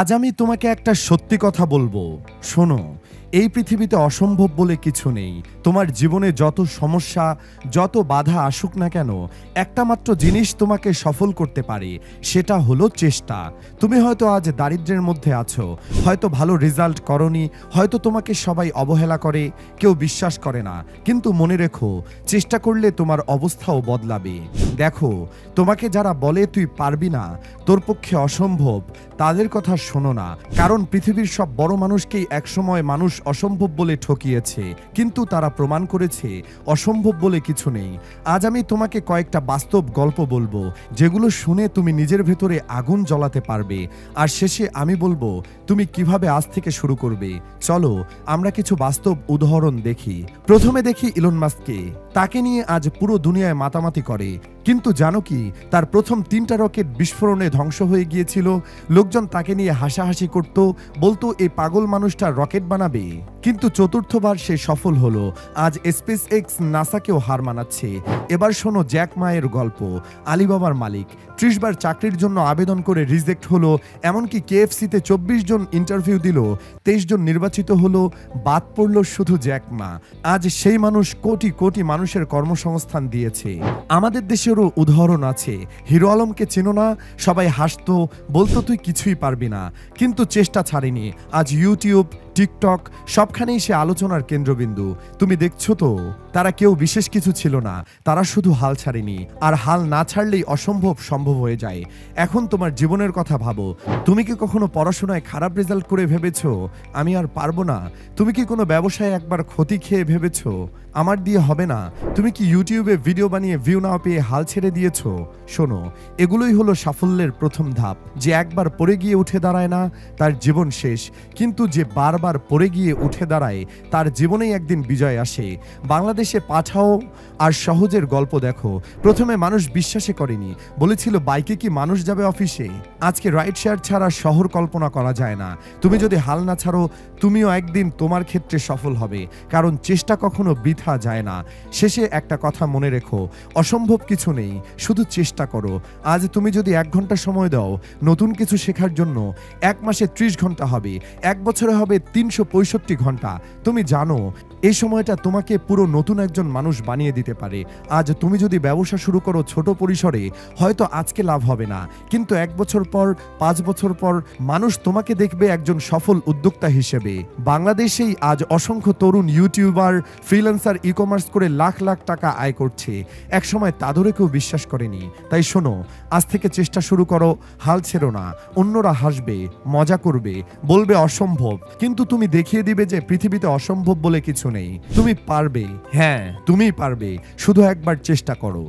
আজ আমি তোমাকে একটা সত্যি কথা বলবো। শোনো, এই পৃথিবীতে অসম্ভব বলে কিছু নেই। তোমার জীবনে যত সমস্যা, যত বাধা আসুক না কেন, একটা মাত্র জিনিস তোমাকে সফল করতে পারে, সেটা হলো চেষ্টা। তুমি হয়তো আজ দারিদ্র্যের মধ্যে আছো, হয়তো ভালো রেজাল্ট করনি, হয়তো তোমাকে সবাই অবহেলা করে, কেউ বিশ্বাস করে না, কিন্তু মনে রেখো, চেষ্টা করলে তোমার অবস্থাও বদলাবে। দেখো, তোমাকে যারা বলে তুই পারবি না, তোর পক্ষে অসম্ভব, তাদের কথা শোনো না। কারণ পৃথিবীর সব বড় মানুষকেই একসময় মানুষ অসম্ভব বলে ঠকিয়েছে, কিন্তু তারা প্রমাণ করেছে অসম্ভব বলে কিছু নেই। আজ আমি তোমাকে কয়েকটা বাস্তব গল্প বলবো, যেগুলো শুনে তুমি নিজের ভেতরে আগুন জ্বালাতে পারবে। আর শেষে আমি বলবো তুমি কিভাবে আজ থেকে শুরু করবে। চলো আমরা কিছু বাস্তব উদাহরণ দেখি। প্রথমে দেখি ইলন মাস্ককে। তাকে নিয়ে আজ পুরো দুনিয়ায় মাতামাতি করে, কিন্তু জানো কি, তার প্রথম 3টা রকেট বিস্ফোরণে ধ্বংস হয়ে গিয়েছিল। লোকজন তাকে নিয়ে হাসাহাসি করত, বলতো এই পাগল মানুষটা রকেট বানাবে। কিন্তু চতুর্থবার সে সফল হলো। আজ স্পেস এক্স নাসাকেও হার মানাচ্ছে। এবার শোনো জ্যাক মায়ের গল্প। আলিবাবার মালিক 30 বার চাকরির জন্য আবেদন করে রিজেক্ট হলো। এমনকি কেএফসিতে 24 জন ইন্টারভিউ দিল, 23 জন নির্বাচিত হলো, বাদ পড়ল শুধু জ্যাক মা। আজ সেই মানুষ কোটি কোটি মানুষের কর্মসংস্থান দিয়েছে। আমাদের দেশেরও উদাহরণ আছে। হিরো আলমকে চেনো না? সবাই হাসতো, বলতো তুই কিছুই পারবি না, কিন্তু চেষ্টা ছাড়েনি। আজ ইউটিউব, টিকটক সবখানেই সে আলোচনার কেন্দ্রবিন্দু। তুমি দেখছো তো, তারা কেউ বিশেষ কিছু ছিল না, তারা শুধু হাল ছাড়েনি। আর হাল না ছাড়লেই অসম্ভব সম্ভব হয়ে যায়। এখন তোমার জীবনের কথা ভাবো। তুমি কি কখনো পড়াশোনায় খারাপ রেজাল্ট করে ভেবেছো আমি আর পারবো না? তুমি কি কোনো ব্যবসায় একবার ক্ষতি খেয়ে ভেবেছো আমার দিয়ে হবে না? তুমি কি ইউটিউবে ভিডিও বানিয়ে ভিউ না পেয়ে হাল ছেড়ে দিয়েছো? শোনো, এগুলোই হলো সাফল্যের প্রথম ধাপ। যে একবার পড়ে গিয়ে উঠে দাঁড়ায় না, তার জীবন শেষ। কিন্তু যে বারবার পড়ে গিয়ে উঠে দাঁড়ায়, তার জীবনেই একদিন বিজয় আসে। বাংলাদেশে পাঠাও আর সহজের গল্প দেখো। প্রথমে মানুষ বিশ্বাসে করেনি, বলেছিল বাইকে কি মানুষ যাবে অফিসে? আজকে রাইড শেয়ার ছাড়া শহর কল্পনা করা যায় না। তুমি যদি হাল না ছাড়ো, তুমিও একদিন তোমার ক্ষেত্রে সফল হবে, কারণ চেষ্টা কখনো বৃথা যায় না। শেষে একটা কথা মনে রেখো, অসম্ভব কিছু নেই, শুধু চেষ্টা করো। আজ তুমি যদি 1 ঘন্টা সময় দাও নতুন কিছু শেখার জন্য, 1 মাসে 30 ঘন্টা হবে, 1 বছরে হবে 365 ঘন্টা। তুমি জানো এই সময়টা তোমাকে পুরো নতুন একজন মানুষ বানিয়ে দিতে পারে। আজ তুমি যদি ব্যবসা শুরু করো ছোট পরিসরে, হয়তো আজকে লাভ হবে না, কিন্তু 1 বছর পর, 5 বছর পর মানুষ তোমাকে দেখবে একজন সফল উদ্যোক্তা হিসেবে। বাংলাদেশেই আজ অসংখ্য তরুণ ইউটিউবার, ফ্রিল্যান্সার, ই-কমার্স করে লাখ লাখ টাকা আয় করছে। একসময় তাদেরও কেউ বিশ্বাস করেনি। তাই শোনো, আজ থেকে চেষ্টা শুরু করো, হাল ছেড়ো না। অন্যরা হাসবে, মজা করবে, বলবে অসম্ভব, কিন্তু তুমি দেখিয়ে দিবে যে পৃথিবীতে অসম্ভব বলে কিছু নেই। তুমি পারবে, হ্যাঁ তুমিই পারবে, শুধু একবার চেষ্টা করো।